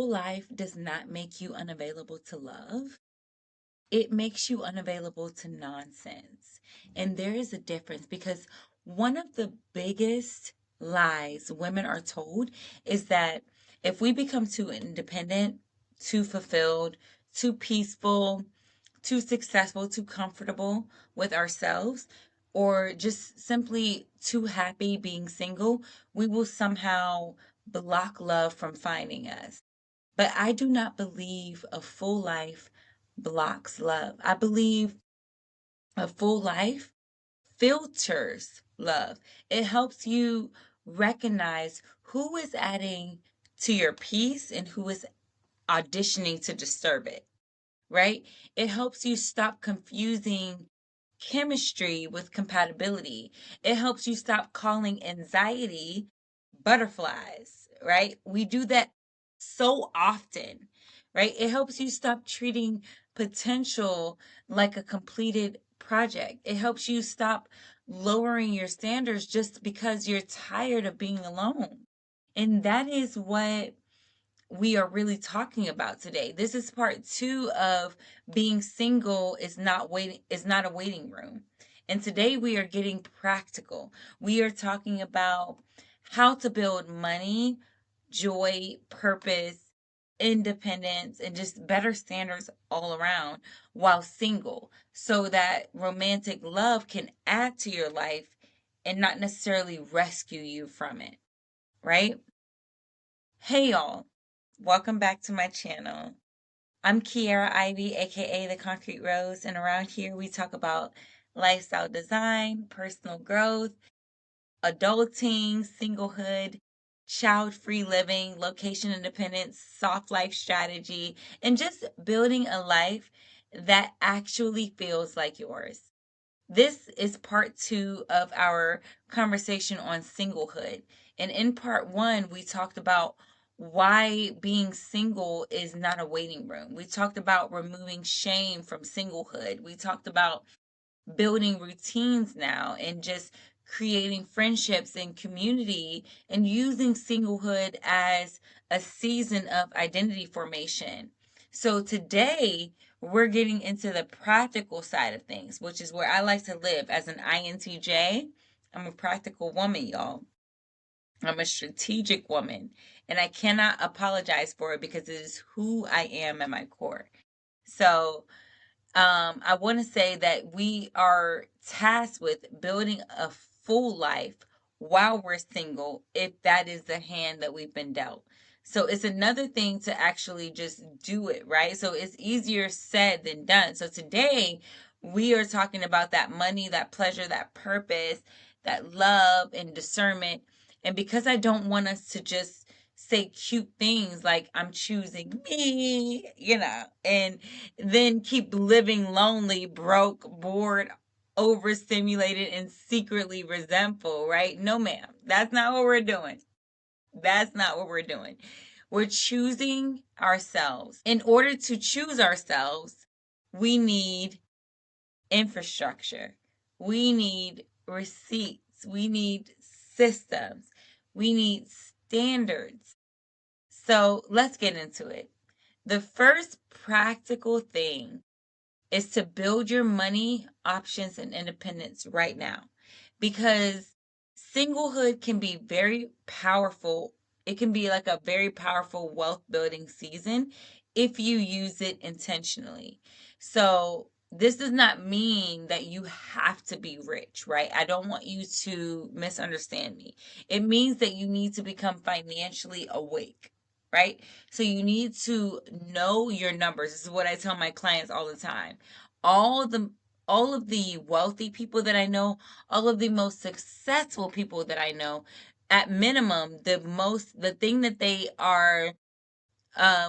life does not make you unavailable to love. It makes you unavailable to nonsense. And there is a difference because one of the biggest lies women are told is that if we become too independent, too fulfilled, too peaceful, too successful, too comfortable with ourselves, or just simply too happy being single, we will somehow block love from finding us. But I do not believe a full life blocks love. I believe a full life filters love. It helps you recognize who is adding to your peace and who is auditioning to disturb it, right? It helps you stop confusing chemistry with compatibility. It helps you stop calling anxiety butterflies, right? We do that so often, right? It helps you stop treating potential like a completed project. It helps you stop lowering your standards just because you're tired of being alone. And that is what we are really talking about today. This is part two of being single is not a waiting room. And today we are getting practical. We are talking about how to build money, joy, purpose, independence, and just better standards all around while single so that romantic love can add to your life and not necessarily rescue you from it, right? Hey y'all, welcome back to my channel. I'm Kiara Ivy, aka The Concrete Rose, and around here we talk about lifestyle design, personal growth, adulting, singlehood, child-free living, location independence, soft life strategy, and just building a life that actually feels like yours. This is part two of our conversation on singlehood. And in part one, we talked about why being single is not a waiting room. We talked about removing shame from singlehood. We talked about building routines now and just creating friendships and community and using singlehood as a season of identity formation. So today we're getting into the practical side of things, which is where I like to live as an INTJ. I'm a practical woman, y'all. I'm a strategic woman, and I cannot apologize for it because it is who I am at my core. So, I want to say that we are tasked with building a full life while we're single, if that is the hand that we've been dealt. So it's another thing to actually just do it, right? So it's easier said than done. So today we are talking about that money, that pleasure, that purpose, that love and discernment. And because I don't want us to just say cute things like I'm choosing me, and then keep living lonely, broke, bored, overstimulated, and secretly resentful, right? No, ma'am. That's not what we're doing. That's not what we're doing. We're choosing ourselves. In order to choose ourselves, we need infrastructure. We need receipts. We need systems. We need standards. So let's get into it. The first practical thing is to build your money, options, and independence right now. Because singlehood can be very powerful. It can be like a very powerful wealth building season if you use it intentionally. So, this does not mean that you have to be rich, right? I don't want you to misunderstand me. It means that you need to become financially awake, right? So you need to know your numbers. This is what I tell my clients all the time. All the all of the wealthy people that I know, all of the most successful people that I know, at minimum, the thing that they are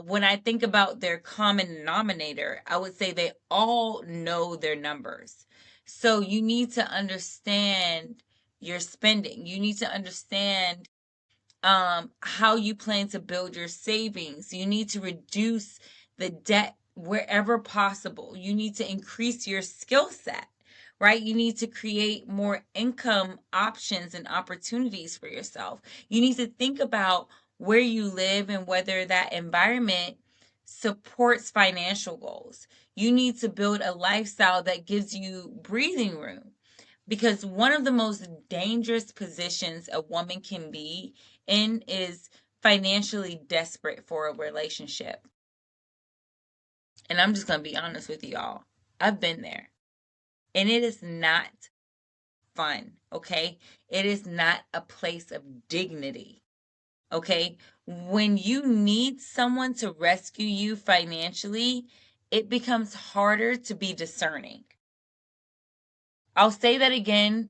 when I think about their common denominator, I would say they all know their numbers. So you need to understand your spending. You need to understand how you plan to build your savings. You need to reduce the debt wherever possible. You need to increase your skill set, right? You need to create more income options and opportunities for yourself. You need to think about where you live and whether that environment supports financial goals. You need to build a lifestyle that gives you breathing room, because one of the most dangerous positions a woman can be in is financially desperate for a relationship. And I'm just going to be honest with y'all. I've been there. And it is not fun, okay? It is not a place of dignity, okay? When you need someone to rescue you financially, it becomes harder to be discerning. I'll say that again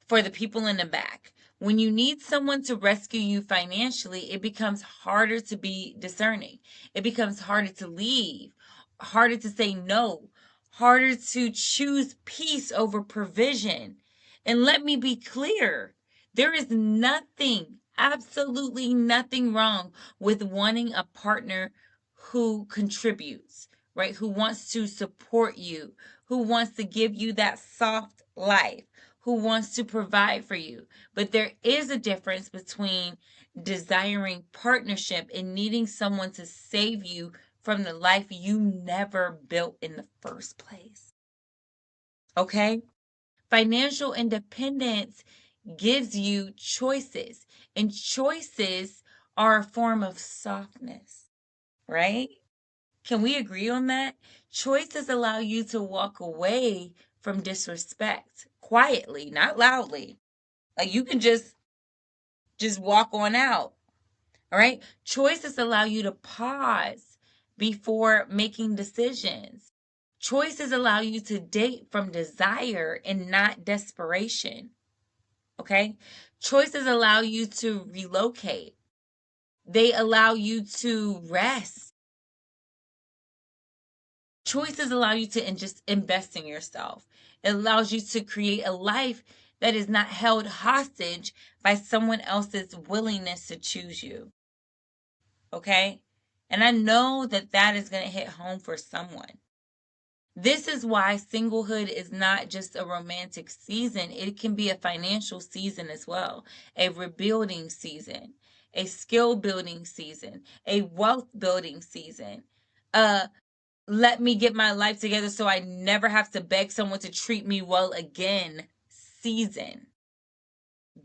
for the people in the back. When you need someone to rescue you financially, it becomes harder to be discerning. It becomes harder to leave, harder to say no, harder to choose peace over provision. And let me be clear, there is nothing, absolutely nothing wrong with wanting a partner who contributes, right? Who wants to support you, who wants to give you that soft life, who wants to provide for you. But there is a difference between desiring partnership and needing someone to save you from the life you never built in the first place. Okay? Financial independence gives you choices, and choices are a form of softness, right? Can we agree on that? Choices allow you to walk away from disrespect quietly, not loudly. Like you can just walk on out. All right? Choices allow you to pause before making decisions. Choices allow you to date from desire and not desperation. Okay? Choices allow you to relocate. They allow you to rest. Choices allow you to just invest in yourself. It allows you to create a life that is not held hostage by someone else's willingness to choose you. Okay? And I know that that is going to hit home for someone. This is why singlehood is not just a romantic season, it can be a financial season as well, a rebuilding season, a skill building season, a wealth building season, let me get my life together so I never have to beg someone to treat me well again season.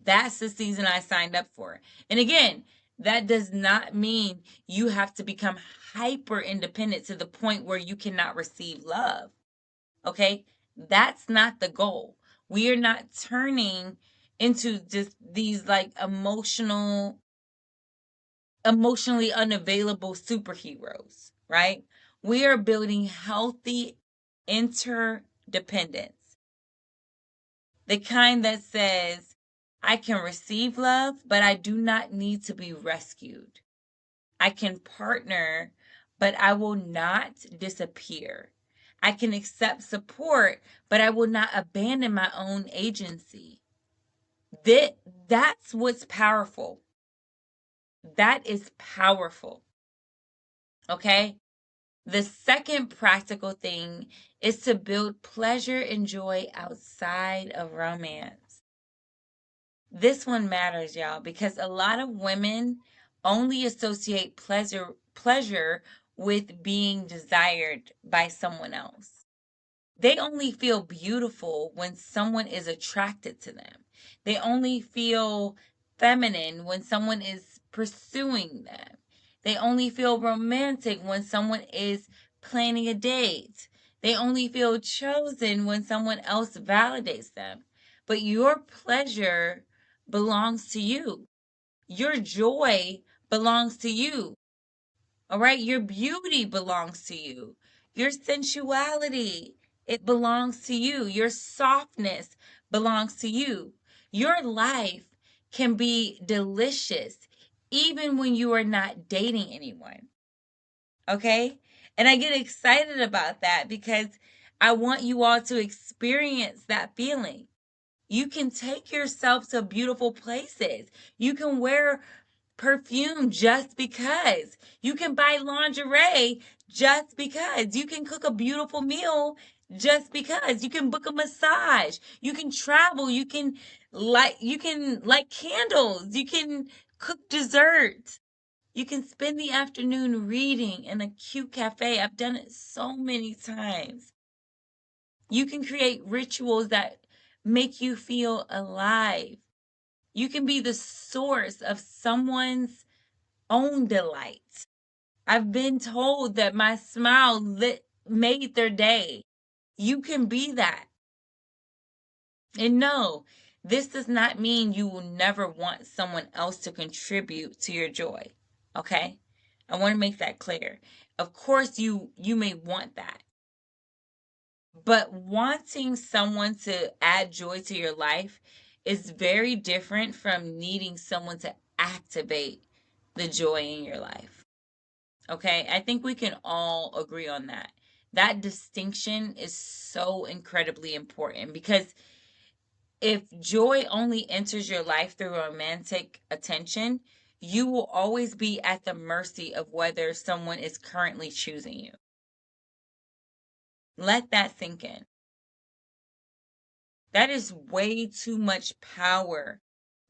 That's the season I signed up for. And again, that does not mean you have to become hyper independent to the point where you cannot receive love. Okay? That's not the goal. We are not turning into just these like emotionally unavailable superheroes, right? We are building healthy interdependence. The kind that says, I can receive love, but I do not need to be rescued. I can partner, but I will not disappear. I can accept support, but I will not abandon my own agency. That's what's powerful. That is powerful. Okay? The second practical thing is to build pleasure and joy outside of romance. This one matters, y'all, because a lot of women only associate pleasure with being desired by someone else. They only feel beautiful when someone is attracted to them. They only feel feminine when someone is pursuing them. They only feel romantic when someone is planning a date. They only feel chosen when someone else validates them. But your pleasure belongs to you. Your joy belongs to you. All right? Your beauty belongs to you. Your sensuality, it belongs to you. Your softness belongs to you. Your life can be delicious even when you are not dating anyone. Okay? And I get excited about that because I want you all to experience that feeling. You can take yourself to beautiful places. You can wear perfume just because. You can buy lingerie just because. You can cook a beautiful meal just because. You can book a massage. You can travel. You can light candles. You can cook desserts. You can spend the afternoon reading in a cute cafe. I've done it so many times. You can create rituals that make you feel alive. You can be the source of someone's own delight. I've been told that my smile made their day. You can be that. And no, this does not mean you will never want someone else to contribute to your joy. Okay? I want to make that clear. Of course you may want that. But wanting someone to add joy to your life is very different from needing someone to activate the joy in your life. Okay? I think we can all agree on that. That distinction is so incredibly important because if joy only enters your life through romantic attention, you will always be at the mercy of whether someone is currently choosing you. Let that sink in. That is way too much power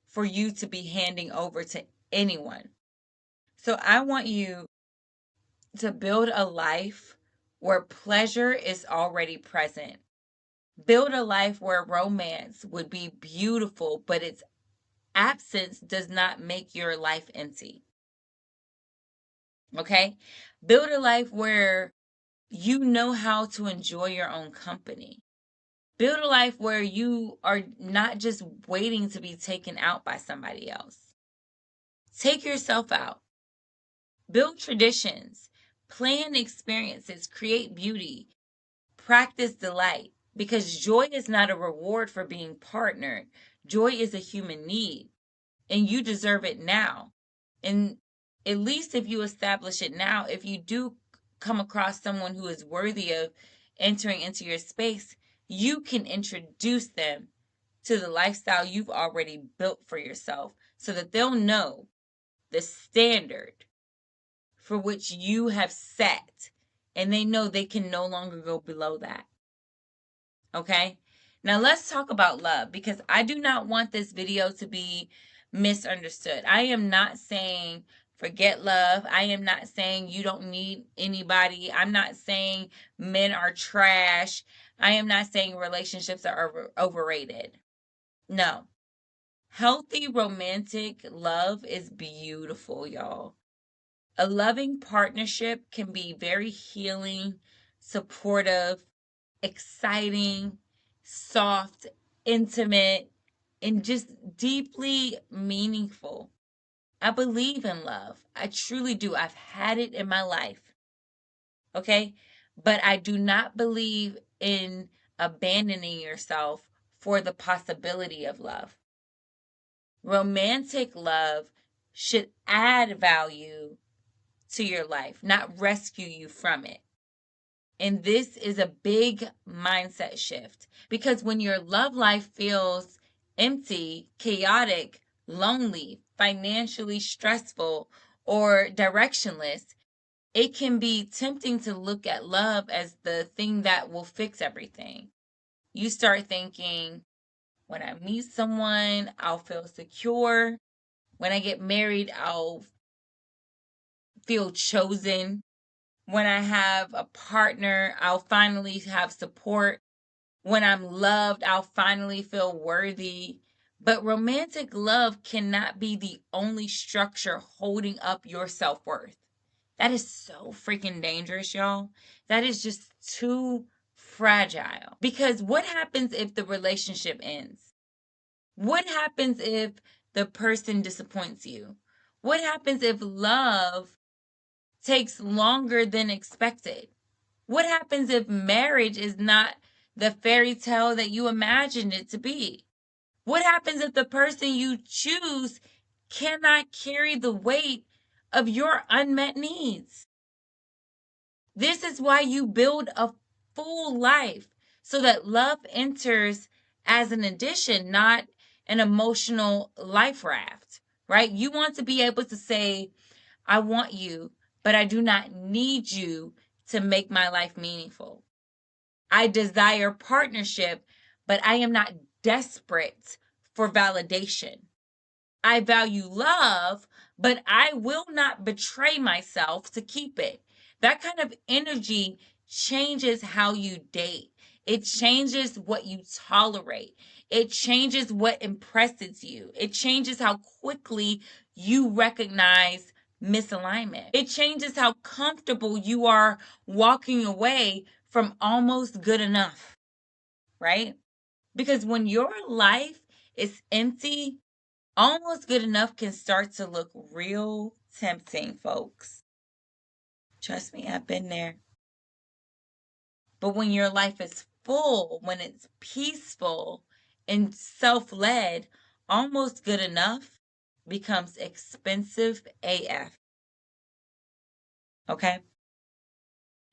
for you to be handing over to anyone. So I want you to build a life where pleasure is already present. Build a life where romance would be beautiful, but its absence does not make your life empty. Okay? Build a life where you know how to enjoy your own company. Build a life where you are not just waiting to be taken out by somebody else. Take yourself out. Build traditions. Plan experiences. Create beauty. Practice delight. Because joy is not a reward for being partnered. Joy is a human need. And you deserve it now. And at least if you establish it now, if you do come across someone who is worthy of entering into your space, you can introduce them to the lifestyle you've already built for yourself so that they'll know the standard for which you have set and they know they can no longer go below that. Okay? Now let's talk about love because I do not want this video to be misunderstood. I am not saying forget love. I am not saying you don't need anybody. I'm not saying men are trash. I am not saying relationships are overrated. No. Healthy romantic love is beautiful, y'all. A loving partnership can be very healing, supportive, exciting, soft, intimate, and just deeply meaningful. I believe in love. I truly do. I've had it in my life. Okay? But I do not believe in abandoning yourself for the possibility of love. Romantic love should add value to your life, not rescue you from it. And this is a big mindset shift because when your love life feels empty, chaotic, lonely, financially stressful, or directionless, it can be tempting to look at love as the thing that will fix everything. You start thinking, when I meet someone, I'll feel secure. When I get married, I'll feel chosen. When I have a partner, I'll finally have support. When I'm loved, I'll finally feel worthy. But romantic love cannot be the only structure holding up your self worth. That is so freaking dangerous, y'all. That is just too fragile. Because what happens if the relationship ends? What happens if the person disappoints you? What happens if love takes longer than expected? What happens if marriage is not the fairy tale that you imagined it to be? What happens if the person you choose cannot carry the weight of your unmet needs? This is why you build a full life so that love enters as an addition, not an emotional life raft, right? You want to be able to say, I want you, but I do not need you to make my life meaningful. I desire partnership, but I am not desperate for validation. I value love, but I will not betray myself to keep it. That kind of energy changes how you date. It changes what you tolerate. It changes what impresses you. It changes how quickly you recognize misalignment. It changes how comfortable you are walking away from almost good enough, right? Because when your life is empty, almost good enough can start to look real tempting, folks. Trust me, I've been there. But when your life is full, when it's peaceful and self led, almost good enough becomes expensive AF. Okay?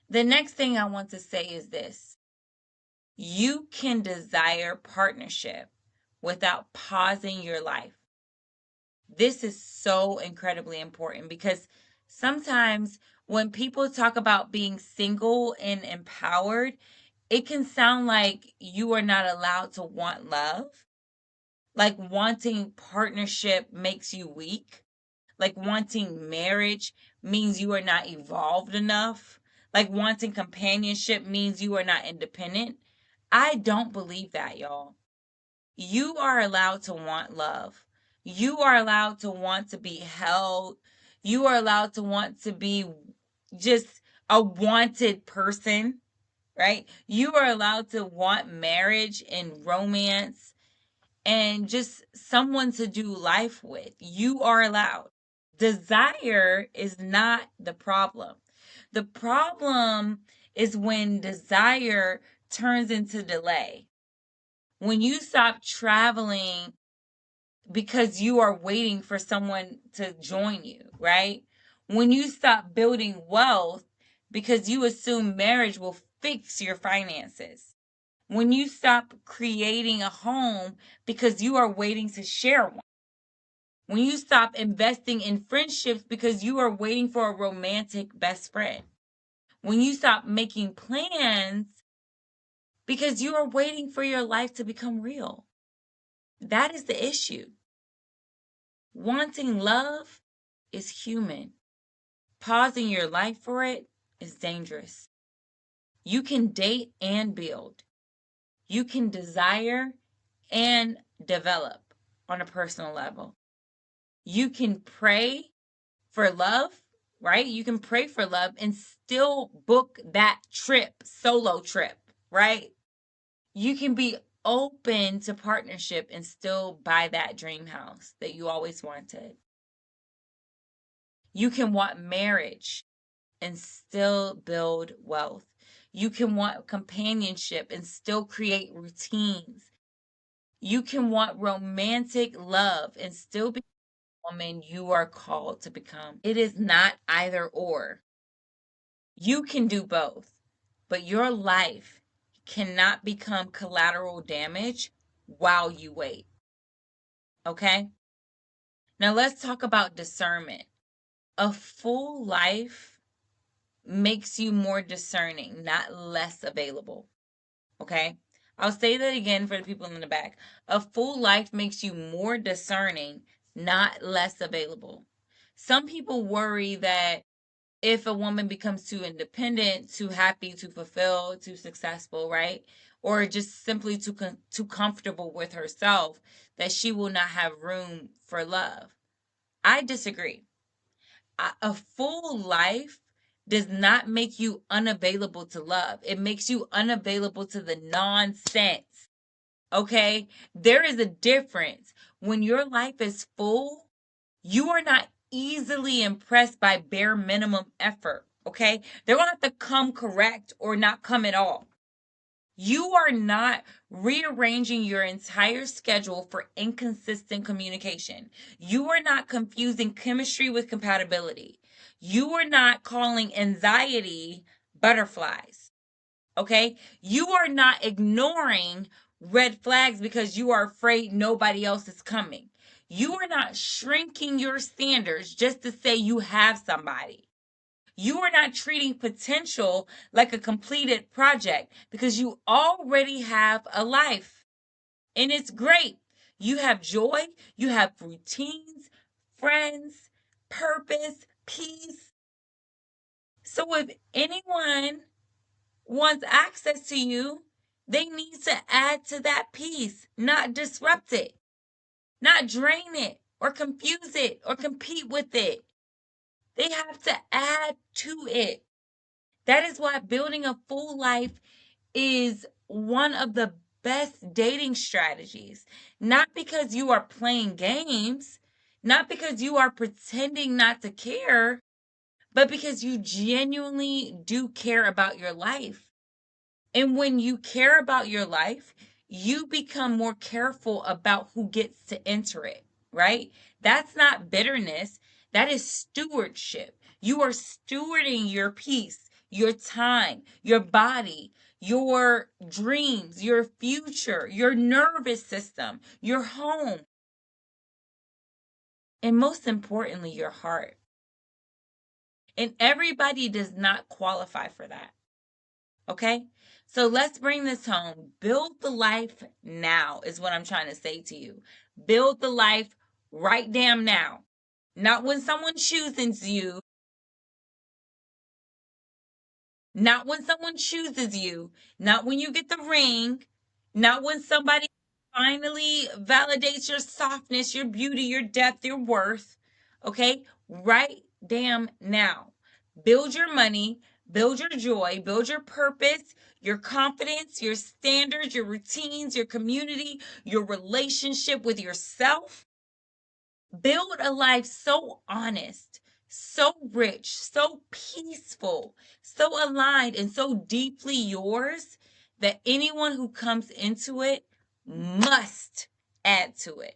The next thing I want to say is this: you can desire partnership without pausing your life. This is so incredibly important because sometimes when people talk about being single and empowered, it can sound like you are not allowed to want love. Like wanting partnership makes you weak. Like wanting marriage means you are not evolved enough. Like wanting companionship means you are not independent. I don't believe that, y'all. You are allowed to want love. You are allowed to want to be held. You are allowed to want to be just a wanted person, right? You are allowed to want marriage and romance and just someone to do life with. You are allowed. Desire is not the problem. The problem is when desire turns into delay. When you stop traveling because you are waiting for someone to join you, right? When you stop building wealth because you assume marriage will fix your finances. When you stop creating a home because you are waiting to share one. When you stop investing in friendships because you are waiting for a romantic best friend. When you stop making plans because you are waiting for your life to become real. That is the issue. Wanting love is human. Pausing your life for it is dangerous. You can date and build. You can desire and develop on a personal level. You can pray for love, right? You can pray for love and still book that trip, solo trip, right? You can be open to partnership and still buy that dream house that you always wanted. You can want marriage and still build wealth. You can want companionship and still create routines. You can want romantic love and still be the woman you are called to become. It is not either or. You can do both, but your life cannot become collateral damage while you wait. Okay? Now let's talk about discernment. A full life makes you more discerning, not less available. Okay? I'll say that again for the people in the back. A full life makes you more discerning, not less available. Some people worry that if a woman becomes too independent, too happy, too fulfilled, too successful, right? Or just simply too comfortable with herself, that she will not have room for love. I disagree. A full life does not make you unavailable to love. It makes you unavailable to the nonsense. Okay? There is a difference. When your life is full, you are not easily impressed by bare minimum effort. Okay? They're going to have to come correct or not come at all. You are not rearranging your entire schedule for inconsistent communication. You are not confusing chemistry with compatibility. You are not calling anxiety butterflies. Okay? You are not ignoring red flags because you are afraid nobody else is coming. You are not shrinking your standards just to say you have somebody. You are not treating potential like a completed project because you already have a life. And it's great. You have joy, you have routines, friends, purpose, peace. So if anyone wants access to you, they need to add to that peace, not disrupt it, not drain it or confuse it or compete with it. They have to add to it. That is why building a full life is one of the best dating strategies. Not because you are playing games, not because you are pretending not to care, but because you genuinely do care about your life. And when you care about your life, you become more careful about who gets to enter it, right? That's not bitterness, that is stewardship. You are stewarding your peace, your time, your body, your dreams, your future, your nervous system, your home, and most importantly, your heart. And everybody does not qualify for that. Okay? So let's bring this home. Build the life now, is what I'm trying to say to you. Build the life right damn now. Not when someone chooses you, not when someone chooses you, not when you get the ring, not when somebody finally validates your softness, your beauty, your depth, your worth. Okay? Right damn now. Build your money, build your joy, build your purpose, your confidence, your standards, your routines, your community, your relationship with yourself. Build a life so honest, so rich, so peaceful, so aligned, and so deeply yours that anyone who comes into it must add to it.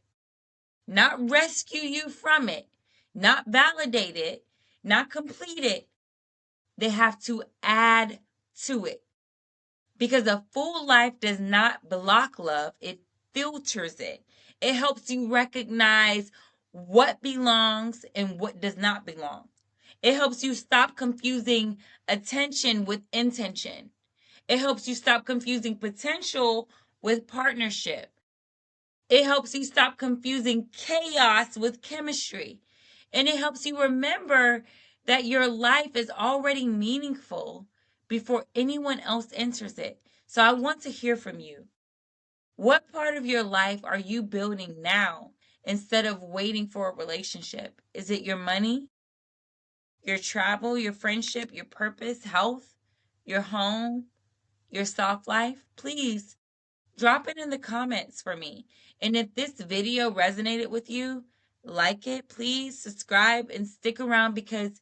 Not rescue you from it, not validate it, not complete it. They have to add to it. Because a full life does not block love, it filters it. It helps you recognize what belongs and what does not belong. It helps you stop confusing attention with intention. It helps you stop confusing potential with partnership. It helps you stop confusing chaos with chemistry. And it helps you remember that your life is already meaningful before anyone else enters it. So I want to hear from you. What part of your life are you building now instead of waiting for a relationship? Is it your money, your travel, your friendship, your purpose, health, your home, your soft life? Please drop it in the comments for me. And if this video resonated with you, like it, please subscribe and stick around because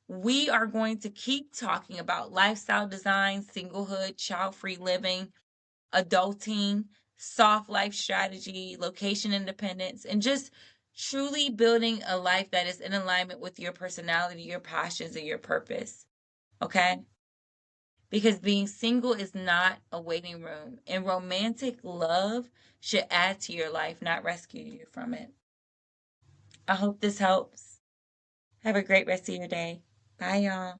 we are going to keep talking about lifestyle design, singlehood, child-free living, adulting, soft life strategy, location independence, and just truly building a life that is in alignment with your personality, your passions, and your purpose. Okay? Because being single is not a waiting room, and romantic love should add to your life, not rescue you from it. I hope this helps. Have a great rest of your day. Bye, y'all.